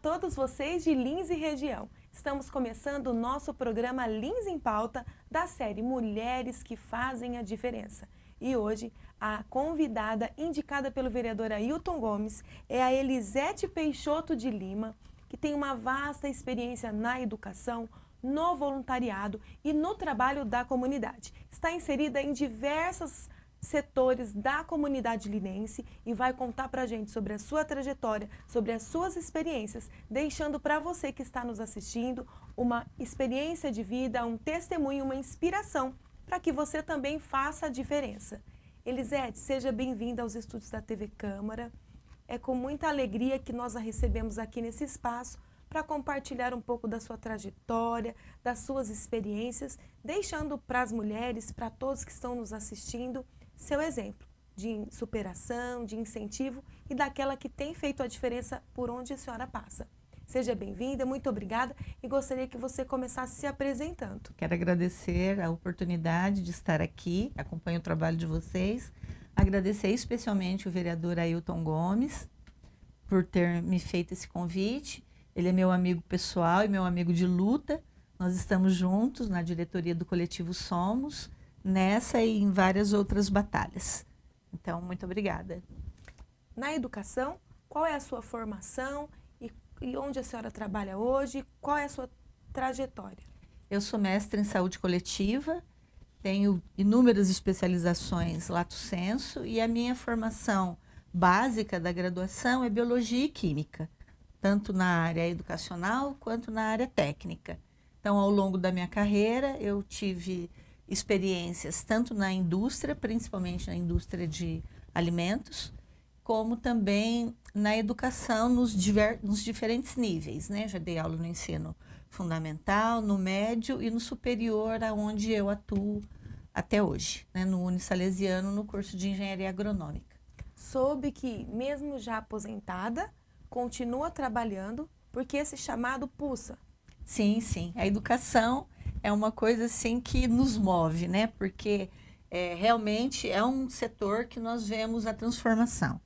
todos vocês de Lins e região. Estamos começando o nosso programa Lins em Pauta da série Mulheres que Fazem a Diferença. E hoje a convidada indicada pelo vereador Ailton Gomes é a Elisete Peixoto de Lima, que tem uma vasta experiência na educação, no voluntariado e no trabalho da comunidade. Está inserida em diversos setores da comunidade linense e vai contar pra gente sobre a sua trajetória, sobre as suas experiências, deixando para você que está nos assistindo uma experiência de vida, um testemunho, uma inspiração, para que você também faça a diferença. Elisete, seja bem-vinda aos estúdios da TV Câmara. É com muita alegria que nós a recebemos aqui nesse espaço para compartilhar um pouco da sua trajetória, das suas experiências, deixando para as mulheres, para todos que estão nos assistindo, seu exemplo de superação, de incentivo e daquela que tem feito a diferença por onde a senhora passa. Seja bem-vinda, muito obrigada e gostaria que você começasse se apresentando. Quero agradecer a oportunidade de estar aqui, acompanho o trabalho de vocês, agradecer especialmente o vereador Ailton Gomes por ter me feito esse convite. Ele é meu amigo pessoal e meu amigo de luta, nós estamos juntos na diretoria do coletivo Somos, nessa e em várias outras batalhas. Então, muito obrigada. Na educação, qual é a sua formação e onde a senhora trabalha hoje? Qual é a sua trajetória? Eu sou mestre em saúde coletiva, tenho inúmeras especializações lato sensu e a minha formação básica da graduação é biologia e química, tanto na área educacional quanto na área técnica. Então, ao longo da minha carreira, eu tive experiências tanto na indústria, principalmente na indústria de alimentos, como também na educação nos diferentes níveis, né? Já dei aula no ensino fundamental, no médio e no superior, aonde eu atuo até hoje, né? No Unisalesiano, no curso de engenharia agronômica. Soube que, mesmo já aposentada, continua trabalhando porque esse chamado pulsa. Sim, sim. A educação é uma coisa assim que nos move, né? Porque realmente é um setor que nós vemos a transformação.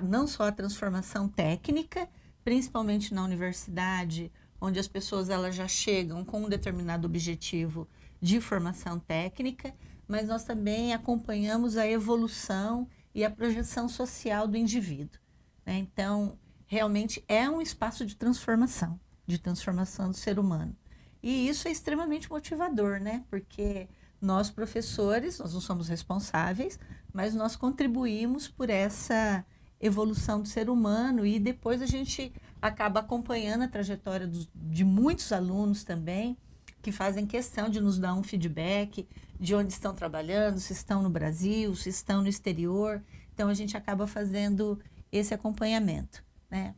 Não só a transformação técnica, principalmente na universidade, onde as pessoas elas já chegam com um determinado objetivo de formação técnica, mas nós também acompanhamos a evolução e a projeção social do indivíduo, né? Então, realmente é um espaço de transformação do ser humano. E isso é extremamente motivador, né? Porque nós, professores, nós não somos responsáveis, mas nós contribuímos por essa evolução do ser humano e depois a gente acaba acompanhando a trajetória de muitos alunos também, que fazem questão de nos dar um feedback de onde estão trabalhando, se estão no Brasil, se estão no exterior. Então, a gente acaba fazendo esse acompanhamento, né?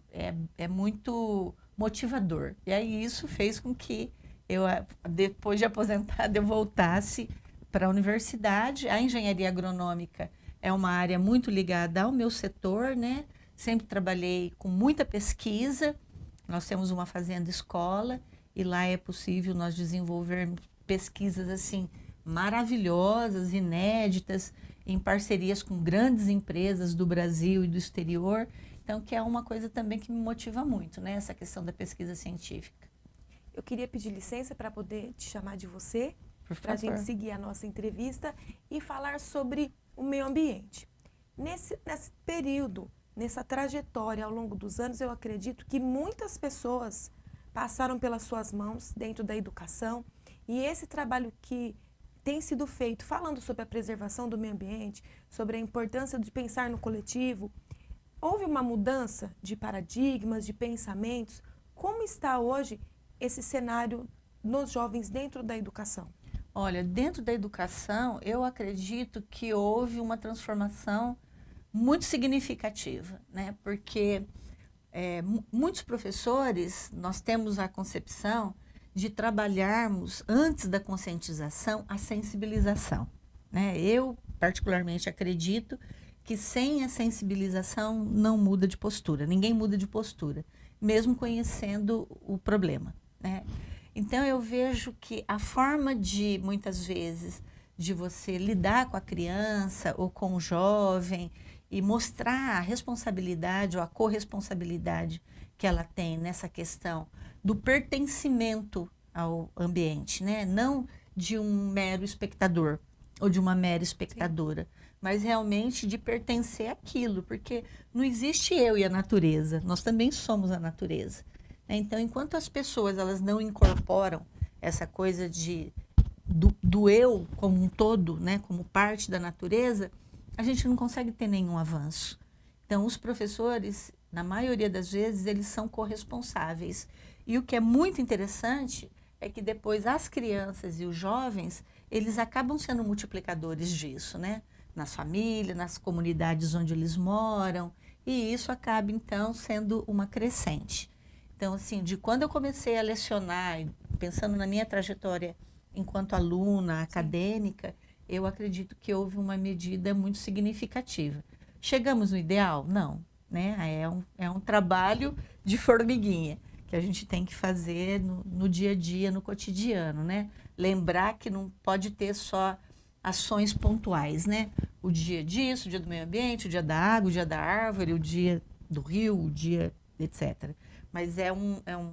É muito motivador. E aí isso fez com que eu, depois de aposentada, eu voltasse para a universidade. A engenharia agronômica é uma área muito ligada ao meu setor, né? Sempre trabalhei com muita pesquisa. Nós temos uma fazenda escola e lá é possível nós desenvolvermos pesquisas assim maravilhosas, inéditas, em parcerias com grandes empresas do Brasil e do exterior. Então, que é uma coisa também que me motiva muito, né? Essa questão da pesquisa científica. Eu queria pedir licença para poder te chamar de você, para a gente seguir a nossa entrevista e falar sobre o meio ambiente. Nesse período, nessa trajetória ao longo dos anos, eu acredito que muitas pessoas passaram pelas suas mãos dentro da educação e esse trabalho que tem sido feito falando sobre a preservação do meio ambiente, sobre a importância de pensar no coletivo, houve uma mudança de paradigmas, de pensamentos. Como está hoje esse cenário nos jovens dentro da educação? Olha, dentro da educação, eu acredito que houve uma transformação muito significativa, né? Porque muitos professores, nós temos a concepção de trabalharmos, antes da conscientização, a sensibilização, né? Eu, particularmente, acredito que sem a sensibilização não muda de postura, ninguém muda de postura, mesmo conhecendo o problema, né? Então, eu vejo que a forma de, muitas vezes, de você lidar com a criança ou com o jovem e mostrar a responsabilidade ou a corresponsabilidade que ela tem nessa questão do pertencimento ao ambiente, né? Não de um mero espectador ou de uma mera espectadora, mas realmente de pertencer àquilo, porque não existe eu e a natureza, nós também somos a natureza. Né? Então, enquanto as pessoas elas não incorporam essa coisa do eu como um todo, né, como parte da natureza, a gente não consegue ter nenhum avanço. Então, os professores, na maioria das vezes, eles são corresponsáveis. E o que é muito interessante é que depois as crianças e os jovens, eles acabam sendo multiplicadores disso, né? Nas famílias, nas comunidades onde eles moram, e isso acaba, então, sendo uma crescente. Então, assim, de quando eu comecei a lecionar, pensando na minha trajetória enquanto aluna acadêmica, eu acredito que houve uma medida muito significativa. Chegamos no ideal? Não, né? É um trabalho de formiguinha que a gente tem que fazer no dia a dia, no cotidiano, né? Lembrar que não pode ter só ações pontuais, né? O dia disso, o dia do meio ambiente, o dia da água, o dia da árvore, o dia do rio, o dia, etc. Mas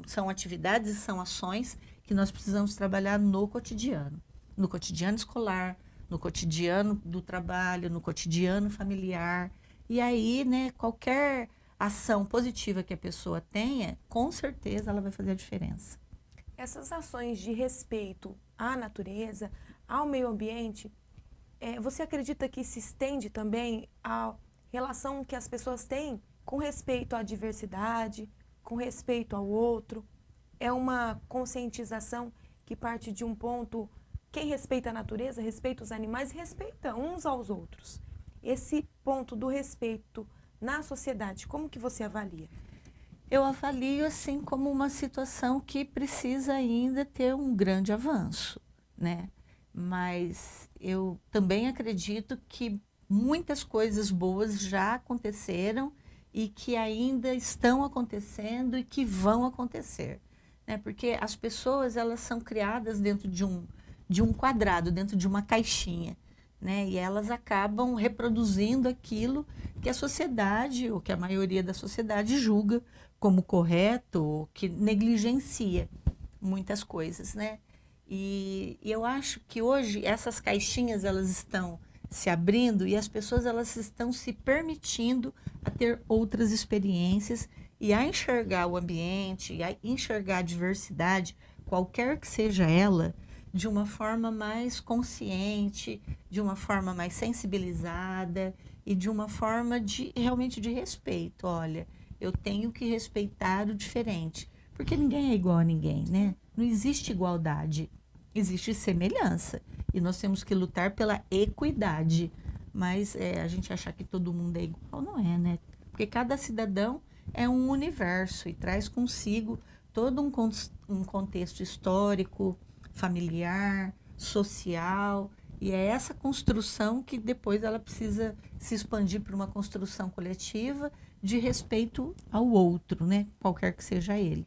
são atividades e são ações que nós precisamos trabalhar no cotidiano escolar, no cotidiano do trabalho, no cotidiano familiar. E aí, né, qualquer ação positiva que a pessoa tenha, com certeza ela vai fazer a diferença. Essas ações de respeito à natureza, ao meio ambiente, você acredita que se estende também à relação que as pessoas têm com respeito à diversidade, com respeito ao outro? É uma conscientização que parte de um ponto, quem respeita a natureza, respeita os animais, respeita uns aos outros. Esse ponto do respeito na sociedade, como que você avalia? Eu avalio assim como uma situação que precisa ainda ter um grande avanço, né? Mas eu também acredito que muitas coisas boas já aconteceram e que ainda estão acontecendo e que vão acontecer, né? Porque as pessoas elas são criadas dentro de um quadrado, dentro de uma caixinha. Né? E elas acabam reproduzindo aquilo que a sociedade, ou que a maioria da sociedade julga como correto, ou que negligencia muitas coisas, né? E eu acho que hoje essas caixinhas elas estão se abrindo e as pessoas elas estão se permitindo a ter outras experiências e a enxergar o ambiente, e a enxergar a diversidade, qualquer que seja ela, de uma forma mais consciente, de uma forma mais sensibilizada e de uma forma realmente de respeito. Olha, eu tenho que respeitar o diferente, porque ninguém é igual a ninguém, né? Não existe igualdade, existe semelhança. E nós temos que lutar pela equidade. Mas a gente achar que todo mundo é igual, não é, né? Porque cada cidadão é um universo e traz consigo todo um contexto histórico, familiar, social, e é essa construção que depois ela precisa se expandir para uma construção coletiva de respeito ao outro, né? Qualquer que seja ele.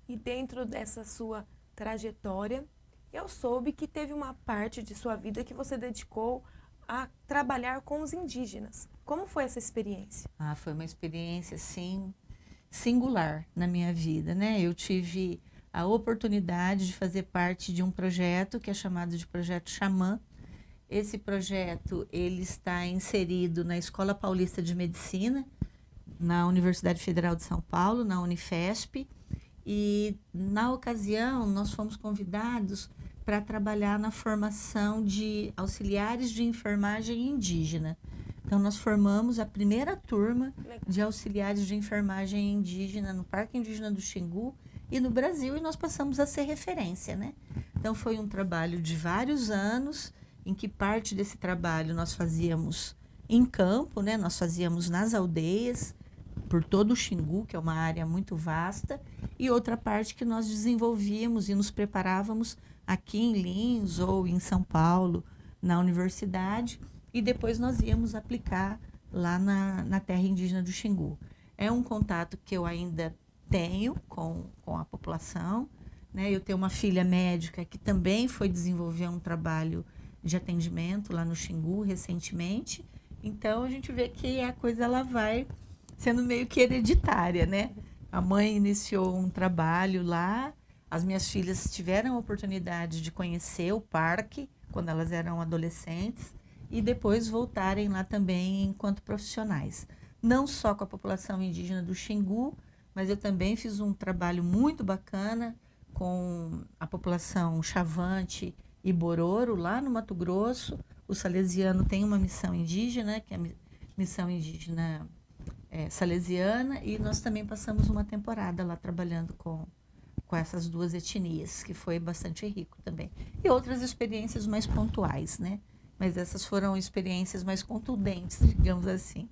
E dentro dessa sua trajetória, eu soube que teve uma parte de sua vida que você dedicou a trabalhar com os indígenas. Como foi essa experiência? Foi uma experiência, assim, singular na minha vida, né? Eu tive a oportunidade de fazer parte de um projeto que é chamado de Projeto Xamã. Esse projeto ele está inserido na Escola Paulista de Medicina, na Universidade Federal de São Paulo, na Unifesp, e na ocasião nós fomos convidados para trabalhar na formação de auxiliares de enfermagem indígena. Então nós formamos a primeira turma de auxiliares de enfermagem indígena no Parque Indígena do Xingu e no Brasil, e nós passamos a ser referência, né? Então foi um trabalho de vários anos, em que parte desse trabalho nós fazíamos em campo, né? Nós fazíamos nas aldeias, por todo o Xingu, que é uma área muito vasta, e outra parte que nós desenvolvíamos e nos preparávamos aqui em Lins ou em São Paulo, na universidade, e depois nós íamos aplicar lá na terra indígena do Xingu. É um contato que eu ainda tenho com a população, né? Eu tenho uma filha médica que também foi desenvolver um trabalho de atendimento lá no Xingu recentemente, Então a gente vê que a coisa ela vai sendo meio que hereditária, né? A mãe iniciou um trabalho lá, as minhas filhas tiveram a oportunidade de conhecer o parque quando elas eram adolescentes e depois voltarem lá também enquanto profissionais. Não só com a população indígena do Xingu, mas eu também fiz um trabalho muito bacana com a população Chavante e Bororo, lá no Mato Grosso. O salesiano tem uma missão indígena, que é a missão indígena salesiana, e nós também passamos uma temporada lá trabalhando com essas duas etnias, que foi bastante rico também. E outras experiências mais pontuais, né? Mas essas foram experiências mais contundentes, digamos assim.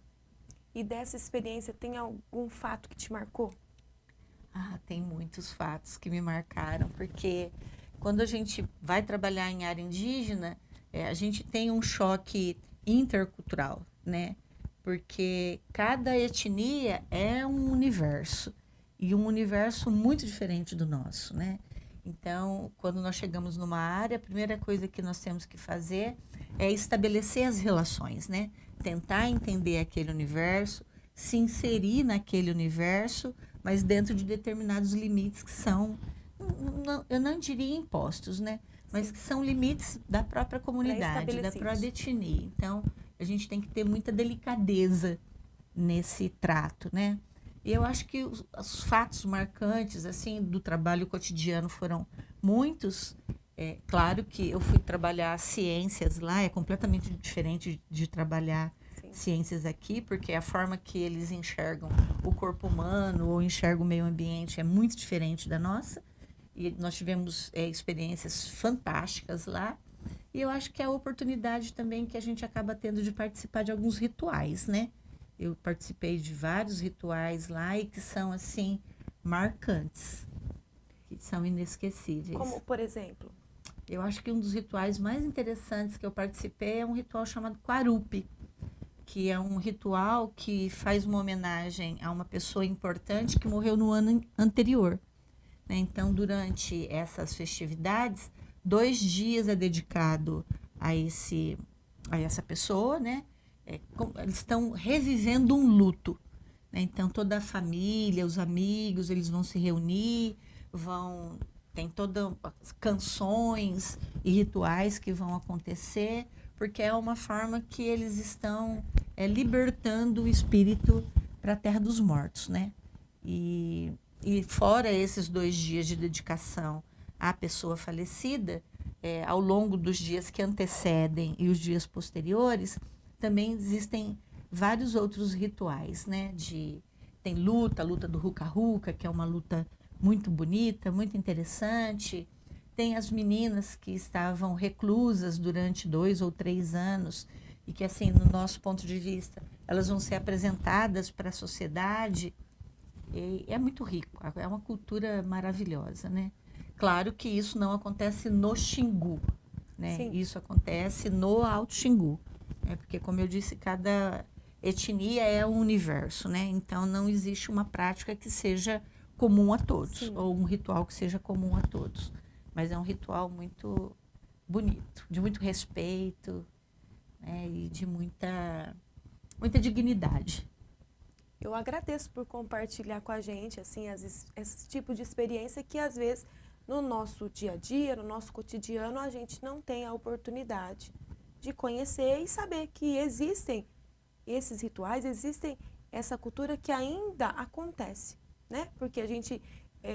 E dessa experiência, tem algum fato que te marcou? Ah, tem muitos fatos que me marcaram, porque quando a gente vai trabalhar em área indígena, a gente tem um choque intercultural, né? Porque cada etnia é um universo, e um universo muito diferente do nosso, né? Então, quando nós chegamos numa área, a primeira coisa que nós temos que fazer é estabelecer as relações, né? Tentar entender aquele universo, se inserir naquele universo, mas dentro de determinados limites que são, eu não diria impostos, né? Mas que são limites da própria comunidade, da própria etnia. Então, a gente tem que ter muita delicadeza nesse trato, né? E eu acho que os fatos marcantes, assim, do trabalho cotidiano foram muitos. Claro que eu fui trabalhar ciências lá, é completamente diferente de trabalhar ciências aqui, porque a forma que eles enxergam o corpo humano ou enxergam o meio ambiente é muito diferente da nossa. E nós tivemos experiências fantásticas lá. E eu acho que é a oportunidade também que a gente acaba tendo de participar de alguns rituais, né? Eu participei de vários rituais lá e que são, assim, marcantes, que são inesquecíveis. Como, por exemplo? Eu acho que um dos rituais mais interessantes que eu participei é um ritual chamado Quarupi, que é um ritual que faz uma homenagem a uma pessoa importante que morreu no ano anterior. Né? Então, durante essas festividades, 2 dias é dedicado a essa pessoa, né? Eles estão revivendo um luto. Né? Então, toda a família, os amigos, eles vão se reunir, tem todas as canções e rituais que vão acontecer, porque é uma forma que eles estão libertando o espírito para a terra dos mortos, né? E fora esses 2 dias de dedicação à pessoa falecida, ao longo dos dias que antecedem e os dias posteriores, também existem vários outros rituais, né? Tem luta do Ruca-Ruca, que é uma luta muito bonita, muito interessante. Tem as meninas que estavam reclusas durante 2 ou 3 anos e que, assim, no nosso ponto de vista, elas vão ser apresentadas para a sociedade. E é muito rico, é uma cultura maravilhosa, né? Claro que isso não acontece no Xingu, né? Sim. Isso acontece no Alto Xingu. Porque, como eu disse, cada etnia é um universo, né? Então, não existe uma prática que seja comum a todos, Sim. ou um ritual que seja comum a todos. Mas é um ritual muito bonito, de muito respeito, né? E de muita dignidade. Eu agradeço por compartilhar com a gente assim, esse tipo de experiência que, às vezes, no nosso dia a dia, no nosso cotidiano, a gente não tem a oportunidade de conhecer e saber que existem esses rituais, existem essa cultura que ainda acontece, né? Porque a gente,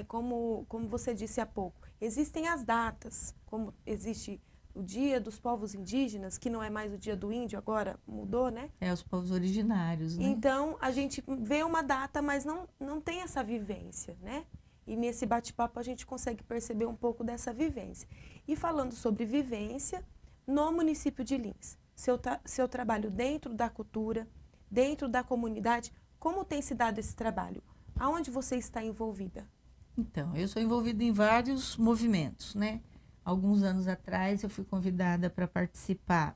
como você disse há pouco, existem as datas, como existe o Dia dos Povos Indígenas, que não é mais o Dia do Índio, agora mudou, né? Os povos originários, né? Então, a gente vê uma data, mas não tem essa vivência, né? E nesse bate-papo a gente consegue perceber um pouco dessa vivência. E falando sobre vivência, no município de Lins, seu trabalho dentro da cultura, dentro da comunidade, como tem se dado esse trabalho? Aonde você está envolvida? Então, eu sou envolvida em vários movimentos, né? Alguns anos atrás eu fui convidada para participar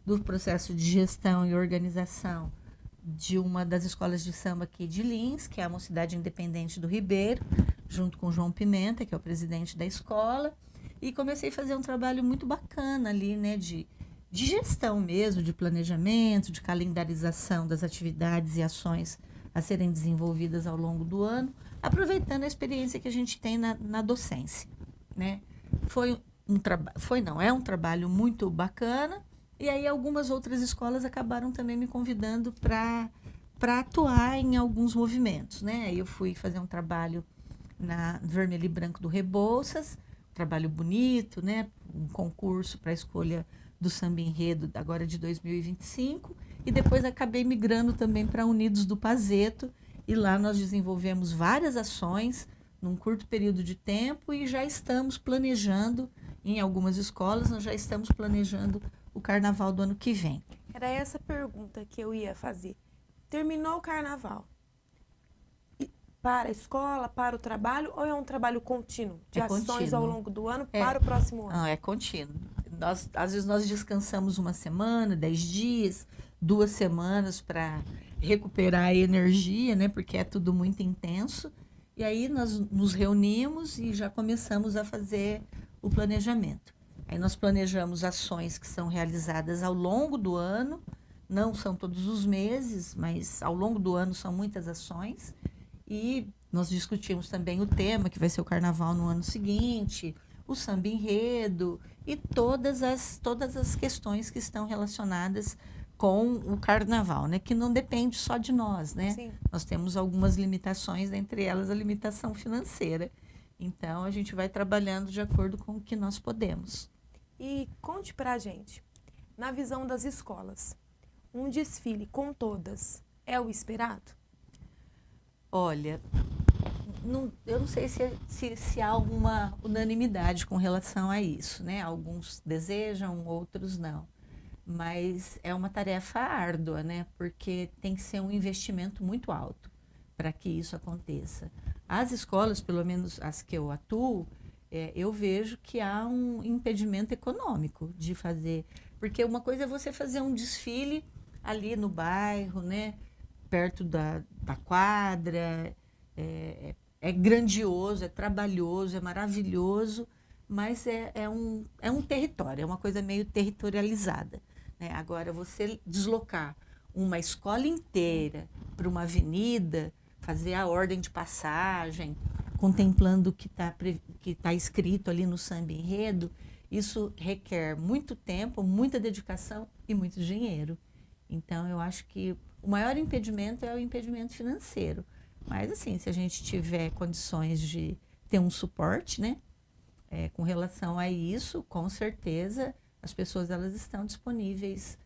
do processo de gestão e organização de uma das escolas de samba aqui de Lins, que é a Mocidade Independente do Ribeiro, junto com o João Pimenta, que é o presidente da escola, e comecei a fazer um trabalho muito bacana ali, né, de de gestão mesmo, de planejamento, de calendarização das atividades e ações a serem desenvolvidas ao longo do ano, aproveitando a experiência que a gente tem na docência, né? É um trabalho muito bacana, e aí algumas outras escolas acabaram também me convidando para atuar em alguns movimentos, né? Eu fui fazer um trabalho na Vermelho e Branco do Rebouças, trabalho bonito, né? Um concurso para a escolha do samba enredo agora de 2025, e depois acabei migrando também para Unidos do Pazeto, e lá nós desenvolvemos várias ações num curto período de tempo, e já estamos planejando, em algumas escolas, nós já estamos planejando o carnaval do ano que vem. Era essa pergunta que eu ia fazer. Terminou o carnaval, para a escola, para o trabalho, ou é um trabalho contínuo, de ações contínuo. ao longo do ano para o próximo ano? Não, é contínuo. Às vezes nós descansamos uma semana, 10 dias, 2 semanas para recuperar a energia, né? Porque é tudo muito intenso. E aí nós nos reunimos e já começamos a fazer o planejamento. Aí nós planejamos ações que são realizadas ao longo do ano, não são todos os meses, mas ao longo do ano são muitas ações. E nós discutimos também o tema, que vai ser o carnaval no ano seguinte, o samba enredo e todas as questões que estão relacionadas com o carnaval, né? Que não depende só de nós, né? Sim. Nós temos algumas limitações, entre elas a limitação financeira. Então, a gente vai trabalhando de acordo com o que nós podemos. E conte pra gente, na visão das escolas, um desfile com todas é o esperado? Olha, eu não sei se há alguma unanimidade com relação a isso, né? Alguns desejam, outros não. Mas é uma tarefa árdua, né? Porque tem que ser um investimento muito alto para que isso aconteça. As escolas, pelo menos as que eu atuo, eu vejo que há um impedimento econômico de fazer. Porque uma coisa é você fazer um desfile ali no bairro, né? Perto da quadra, é grandioso, é trabalhoso, é maravilhoso, mas é um território, é uma coisa meio territorializada, né? Agora, você deslocar uma escola inteira para uma avenida, fazer a ordem de passagem, contemplando o que tá escrito ali no samba enredo, isso requer muito tempo, muita dedicação e muito dinheiro. Então, eu acho que o maior impedimento é o impedimento financeiro. Mas, assim, se a gente tiver condições de ter um suporte, né? Com relação a isso, com certeza, as pessoas elas estão disponíveis.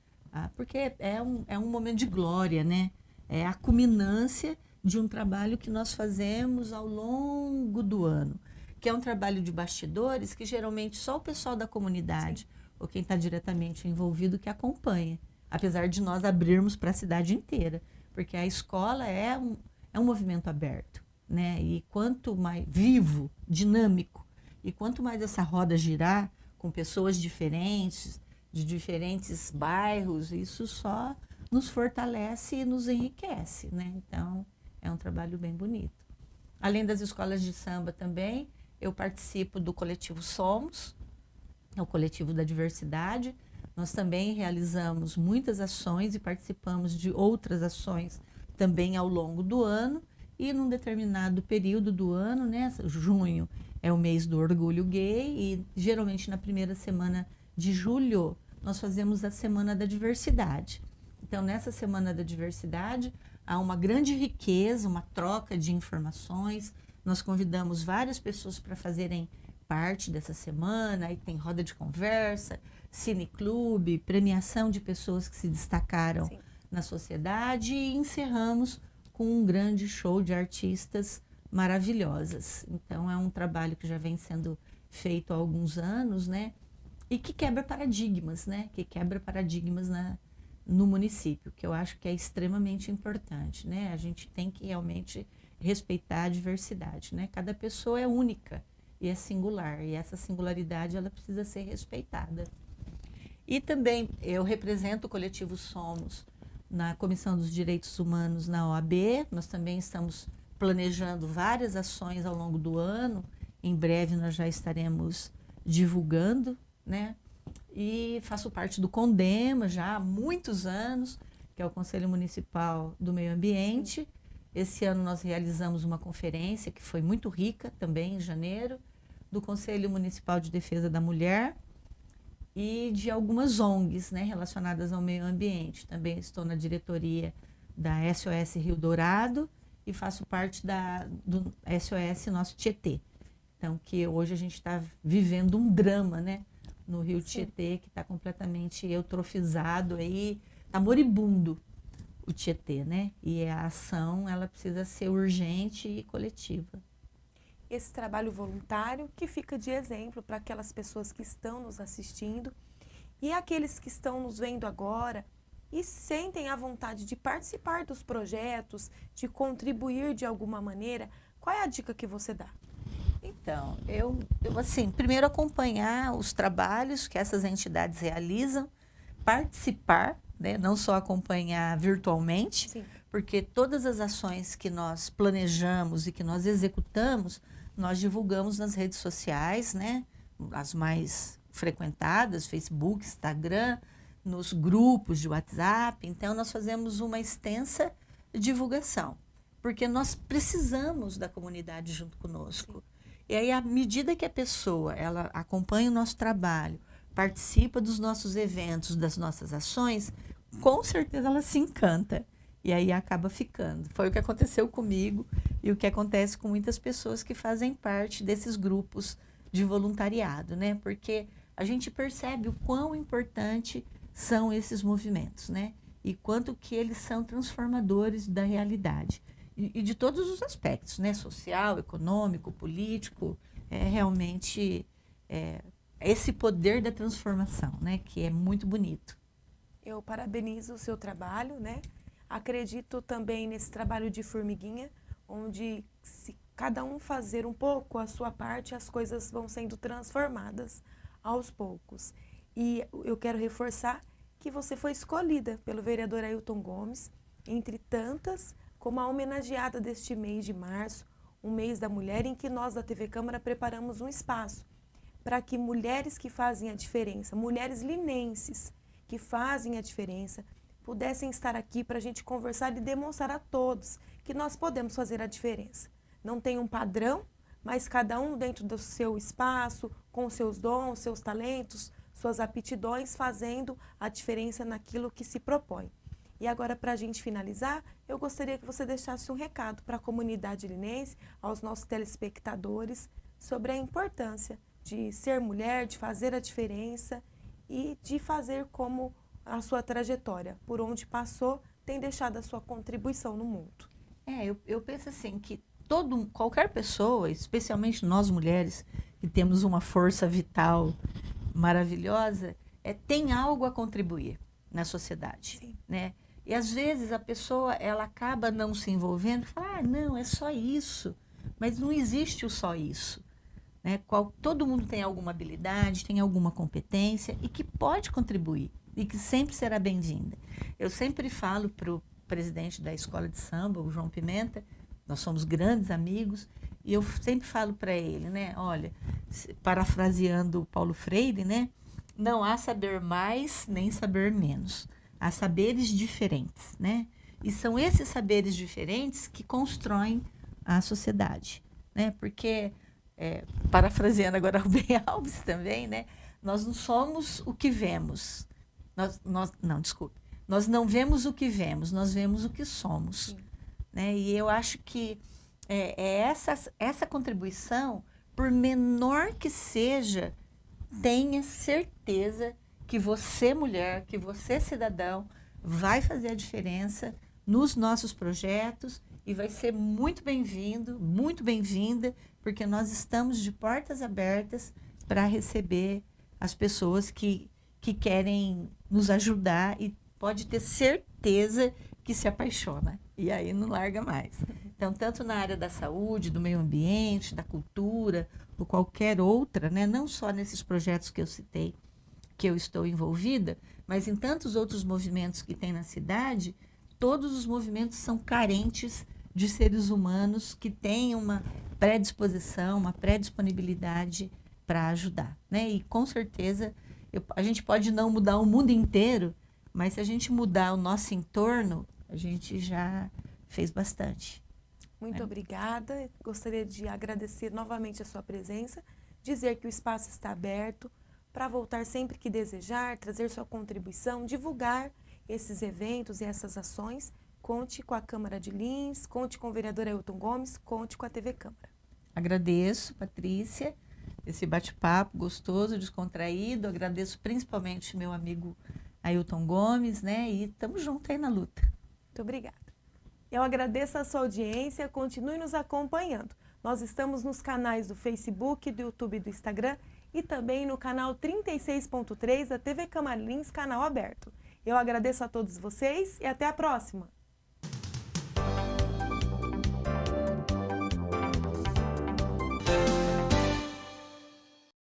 Porque é um momento de glória, né? É a culminância de um trabalho que nós fazemos ao longo do ano. Que é um trabalho de bastidores que, geralmente, só o pessoal da comunidade, sim, ou quem está diretamente envolvido, que acompanha. Apesar de nós abrirmos para a cidade inteira, porque a escola é um movimento aberto, né? E quanto mais vivo, dinâmico, e quanto mais essa roda girar com pessoas diferentes, de diferentes bairros, isso só nos fortalece e nos enriquece, né? Então, é um trabalho bem bonito. Além das escolas de samba também, eu participo do coletivo Somos, é o coletivo da diversidade. Nós também realizamos muitas ações e participamos de outras ações também ao longo do ano. E num determinado período do ano, né, junho é o mês do orgulho gay, e geralmente na primeira semana de julho nós fazemos a Semana da Diversidade. Então, nessa Semana da Diversidade, há uma grande riqueza, uma troca de informações. Nós convidamos várias pessoas para fazerem parte dessa semana, aí tem roda de conversa, cineclube, premiação de pessoas que se destacaram, sim, na sociedade, e encerramos com um grande show de artistas maravilhosas. Então, é um trabalho que já vem sendo feito há alguns anos, né? E que quebra paradigmas, né? Que quebra paradigmas no município, que eu acho que é extremamente importante, né? A gente tem que realmente respeitar a diversidade, né? Cada pessoa é única e é singular, e essa singularidade ela precisa ser respeitada. E também eu represento o coletivo Somos na Comissão dos Direitos Humanos na OAB. Nós também estamos planejando várias ações ao longo do ano. Em breve nós já estaremos divulgando, né? e faço parte do CONDEMA já há muitos anos, que é o Conselho Municipal do Meio Ambiente. Esse ano nós realizamos uma conferência que foi muito rica também, em janeiro, do Conselho Municipal de Defesa da Mulher e de algumas ONGs, né, relacionadas ao meio ambiente. Também estou na diretoria da SOS Rio Dourado e faço parte do SOS Nosso Tietê. Então, que hoje a gente está vivendo um drama, né, no Rio Tietê, que está completamente eutrofizado, aí, está moribundo o Tietê, né? E a ação, ela precisa ser urgente e coletiva. Esse trabalho voluntário que fica de exemplo para aquelas pessoas que estão nos assistindo e aqueles que estão nos vendo agora e sentem a vontade de participar dos projetos, de contribuir de alguma maneira. Qual é a dica que você dá? Então, eu assim, primeiro acompanhar os trabalhos que essas entidades realizam, participar, né, não só acompanhar virtualmente, Sim. porque todas as ações que nós planejamos e que nós executamos, nós divulgamos nas redes sociais, né, as mais frequentadas, Facebook, Instagram, nos grupos de WhatsApp. Então, nós fazemos uma extensa divulgação, porque nós precisamos da comunidade junto conosco. E aí, à medida que a pessoa ela acompanha o nosso trabalho, participa dos nossos eventos, das nossas ações, com certeza ela se encanta. E aí acaba ficando. Foi o que aconteceu comigo e o que acontece com muitas pessoas que fazem parte desses grupos de voluntariado, né? Porque a gente percebe o quão importante são esses movimentos, né? E quanto que eles são transformadores da realidade. E de todos os aspectos, né? Social, econômico, político, realmente esse poder da transformação, né? Que é muito bonito. Eu parabenizo o seu trabalho, né? Acredito também nesse trabalho de formiguinha, onde se cada um fazer um pouco a sua parte, as coisas vão sendo transformadas aos poucos. E eu quero reforçar que você foi escolhida pelo vereador Ailton Gomes, entre tantas, como a homenageada deste mês de março, um mês da mulher, em que nós da TV Câmara preparamos um espaço para que mulheres que fazem a diferença, mulheres linenses que fazem a diferença, pudessem estar aqui para a gente conversar e demonstrar a todos que nós podemos fazer a diferença. Não tem um padrão, mas cada um dentro do seu espaço, com seus dons, seus talentos, suas aptidões, fazendo a diferença naquilo que se propõe. E agora, para a gente finalizar, eu gostaria que você deixasse um recado para a comunidade linense, aos nossos telespectadores, sobre a importância de ser mulher, de fazer a diferença e de fazer como a sua trajetória, por onde passou, tem deixado a sua contribuição no mundo. Eu penso assim, que qualquer pessoa, especialmente nós mulheres, que temos uma força vital maravilhosa, tem algo a contribuir na sociedade. Sim. Né? E às vezes a pessoa ela acaba não se envolvendo e fala, não, é só isso. Mas não existe o só isso. Né? Todo mundo tem alguma habilidade, tem alguma competência e que pode contribuir e que sempre será bem-vinda. Eu sempre falo para o presidente da escola de samba, o João Pimenta, nós somos grandes amigos, e eu sempre falo para ele, né, olha, parafraseando o Paulo Freire, né, não há saber mais nem saber menos, há saberes diferentes, né, e são esses saberes diferentes que constroem a sociedade, né, porque, parafraseando agora o Rubem Alves também, né, nós não somos o que vemos, nós não vemos o que vemos, nós vemos o que somos. Né? E eu acho que essa contribuição, por menor que seja, tenha certeza que você, mulher, que você, cidadão, vai fazer a diferença nos nossos projetos e vai ser muito bem-vindo, muito bem-vinda, porque nós estamos de portas abertas para receber as pessoas que querem nos ajudar e pode ter certeza que se apaixona. E aí não larga mais. Então, tanto na área da saúde, do meio ambiente, da cultura, ou qualquer outra, né? Não só nesses projetos que eu citei, que eu estou envolvida, mas em tantos outros movimentos que tem na cidade, todos os movimentos são carentes de seres humanos que têm uma predisposição, uma predisponibilidade para ajudar. Né? E com certeza A gente pode não mudar o mundo inteiro, mas se a gente mudar o nosso entorno, a gente já fez bastante. Muito obrigada. Gostaria de agradecer novamente a sua presença, dizer que o espaço está aberto para voltar sempre que desejar, trazer sua contribuição, divulgar esses eventos e essas ações. Conte com a Câmara de Lins, conte com o vereador Ailton Gomes, conte com a TV Câmara. Agradeço, Patrícia, esse bate-papo gostoso, descontraído. Agradeço principalmente meu amigo Ailton Gomes, né? E estamos juntos aí na luta. Muito obrigada. Eu agradeço a sua audiência, continue nos acompanhando. Nós estamos nos canais do Facebook, do YouTube e do Instagram e também no canal 36.3 da TV Câmara Lins, canal aberto. Eu agradeço a todos vocês e até a próxima!